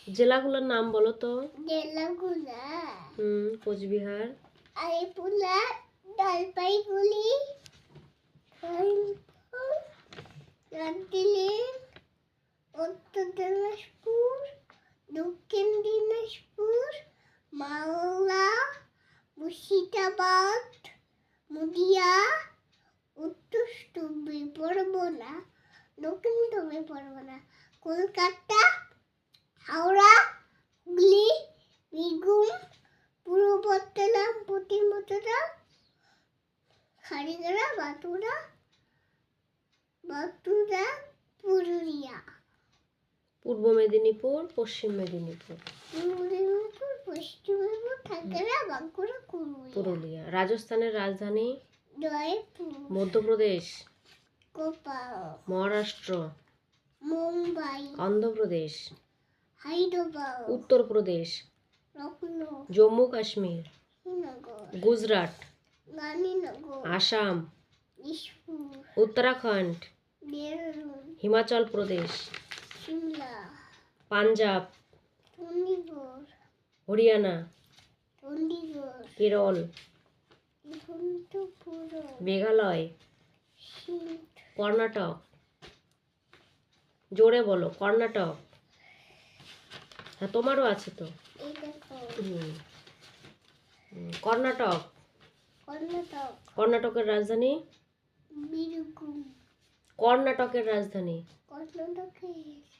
জেলাগুলোর নাম বলো তো। জেলাগুলা কোচবিহার, আলিপুরদুয়ার, জলপাইগুড়ি, দার্জিলিং, উত্তর দিনাজপুর, দক্ষিণ দিনাজপুর, মালদা, মুর্শিদাবাদ, নদিয়া, উত্তর চব্বিশ পরগনা, দক্ষিণ চব্বিশ পরগনা, কলকাতা, হাওড়া, হুগলি, বীরভূম, পূর্ব বর্ধমান, পশ্চিম বর্ধমান, খাগড়া, বাঁকুড়া, পুরুলিয়া। পূর্ব মেদিনীপুর, পশ্চিম মেদিনীপুর, পূর্ব মেদিনীপুর, পশ্চিম মেদিনীপুর, খাগড়া, বাঁকুড়া, পুরুলিয়া। রাজস্থানের রাজধানী জয়পুর, মধ্যপ্রদেশ, ভোপাল, মহারাষ্ট্র, মুম্বাই, অন্ধ্রপ্রদেশ, হায়দ্রাবাদ, উত্তরপ্রদেশ, লখনৌ, জম্মু কাশ্মীর, শ্রীনগর, গুজরাট, গান্ধীনগর, আসাম, দিসপুর, উত্তরাখণ্ড, দেহরাদুন, হিমাচল প্রদেশ, শিমলা, পাঞ্জাব, চণ্ডীগড়, হরিয়ানা, কেরল, তিরুবনন্তপুরম, মেঘালয়, শিলং, কর্ণাটক। জোরে বলো, কর্ণাটক। হ্যাঁ, তোমারও আছে তো। এই দেখো কর্ণাটক। কর্ণাটক, কর্ণাটকের রাজধানী, বীরভূম, কর্ণাটকের রাজধানী, কর্ণাটকে,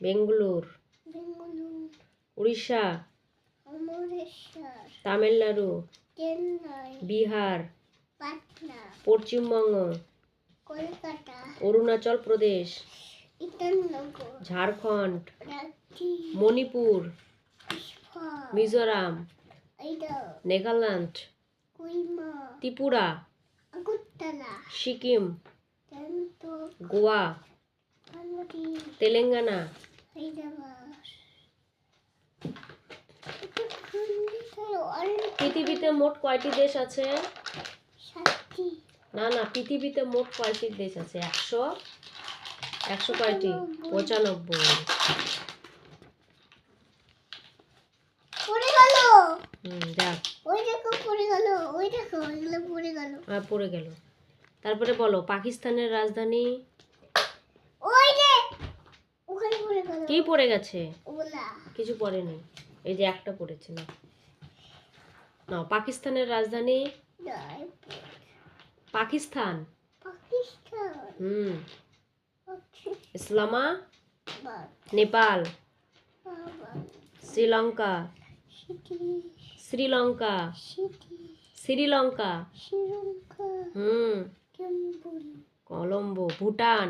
বেঙ্গালুর, বেঙ্গালুরু, উড়িষ্যা, অমরেশ্বর, তামিলনাড়ু, চেন্নাই, বিহার, পাটনা, পশ্চিমবঙ্গ, কলকাতা, অরুণাচল প্রদেশ, ইটানগর, ঝাড়খণ্ড, রাঁচি, মণিপুর, ইস্ফার, মিজোরাম, আইডা, নাগাল্যান্ড, কুইমা, ত্রিপুরা, আগরতলা, সিকিম, গ্যাংটক, গোয়া, পানবতী, তেলেঙ্গানা। হায়দ্রাবাদ। পৃথিবীতে মোট কয়টি দেশ আছে? 7টি। না, পৃথিবীতে মোট কয়টি দেশ আছে? 100 কয়টি? 95। পড়ে গেল। দেখ, ওই দেখো পড়ে গেল, ওই দেখো এগুলো পড়ে গেল। পড়ে গেল। তারপরে বলো, পাকিস্তানের রাজধানী? ওই যে ওখানে পড়ে গেল। কি পড়ে গেছে? ওলা। কিছু পড়েনি, এই যে একটা পড়েছে। না, পাকিস্তানের রাজধানী? পাকিস্তান। ইসলামাবাদ, নেপাল, শ্রীলঙ্কা, কলম্বো, ভুটান,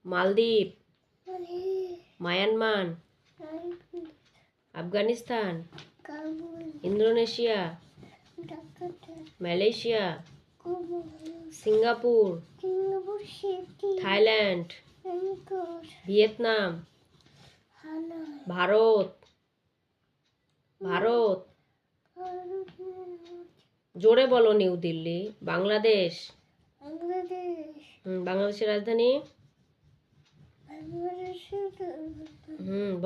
মালদ্বীপ, Myanmar, Afghanistan, Indonesia, Malaysia, Singapore, Thailand, Vietnam, Bharat. জোরে বলো, নিউ দিল্লি। বাংলাদেশ। বাংলাদেশের রাজধানী?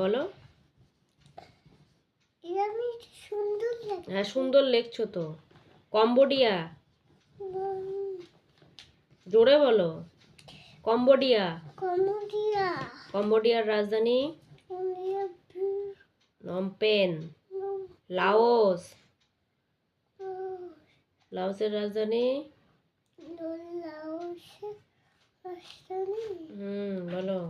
বলো। হ্যাঁ, সুন্দর লেখছো তো। কম্বোডিয়া। জোরে বলো, কম্বোডিয়া। কম্বোডিয়ার রাজধানী? নমপেন। লাওসের রাজধানী? বলো।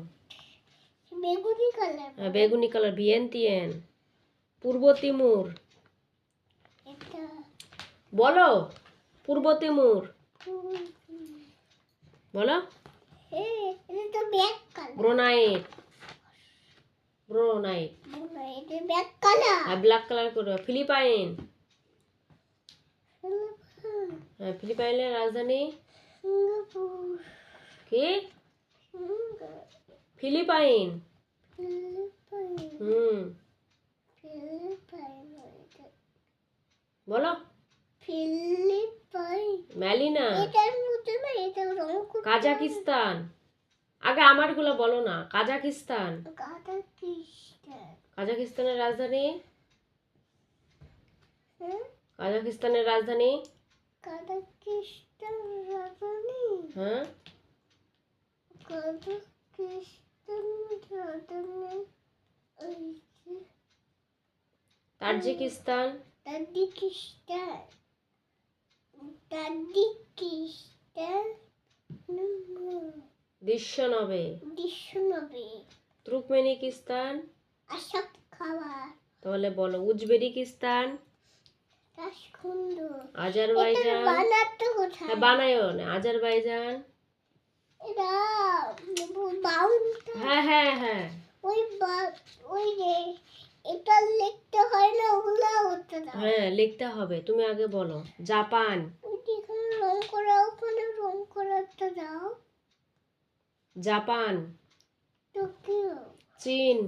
বেগুনি কালার, ভিয়েন্তিয়ান। পূর্ব তিমুর। বলো, পূর্ব তিমুর। বলো। ব্রুনাইট। ব্ল্যাক কালার করো। ফিলিপাইন। ফিলিপাইনের রাজধানী কি? ফিলিপাইন। বলো। ম্যালিনা। কাজাকিস্তান। আগে আমারগুলো বলো না। কাজাকিস্তান। কাজাকিস্তানের রাজধানী? হ্যাঁ কাজাকিস্তানের রাজধানী? কাজাকিস্তান রাজধানী হ্যাঁ কাজাকিস্তান রাজধানী ওই যে তাজিকিস্তান? Tajikistan Tajikistan দৃশ্যনবে? বিশ্বনবী তুর্কমেনিস্তান? আসাদ খাবার তাহলে বলো। উজবেকিস্তান? রাজখন্ড এটা আজারবাইজান? বানাতো কোথায় হ্যাঁ বানায়ও না। আজারবাইজান? এটা বাউন্ডটা হ্যাঁ হ্যাঁ হ্যাঁ ওই যে এটা লিখতে হয় না ওগুলা হতে দাও হ্যাঁ লিখতে হবে। তুমি আগে বলো। জাপান? ওই যে এখানে রং করা ওখানে রং করাটা দাও জাপান? টোকিও চীন?